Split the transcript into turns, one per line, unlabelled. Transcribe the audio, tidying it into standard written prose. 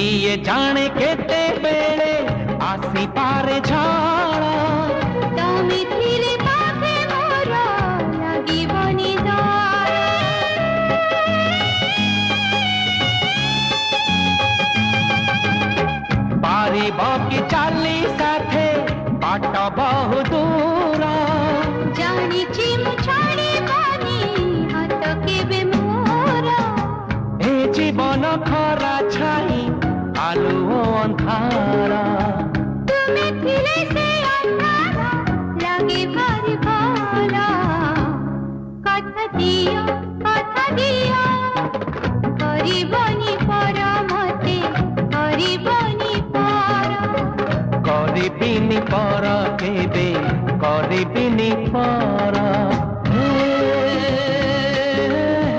किए जाने केते बेले आसी पारे झाड़ा
तमे थिले पाखे मोर लागिबनी डर
पारिब कि चाली साथे बाट बहु दूर
जानिछि मु छाड़िबनी हाथ केबे मोर
ए जीवन खरा छाई आलु अंधारा
तुमे थिले से अंधारा लागे भारी भला कथा दियो करिबनी पर मते करिबनी पर
करिबिनी पर केबे करिबिनी पर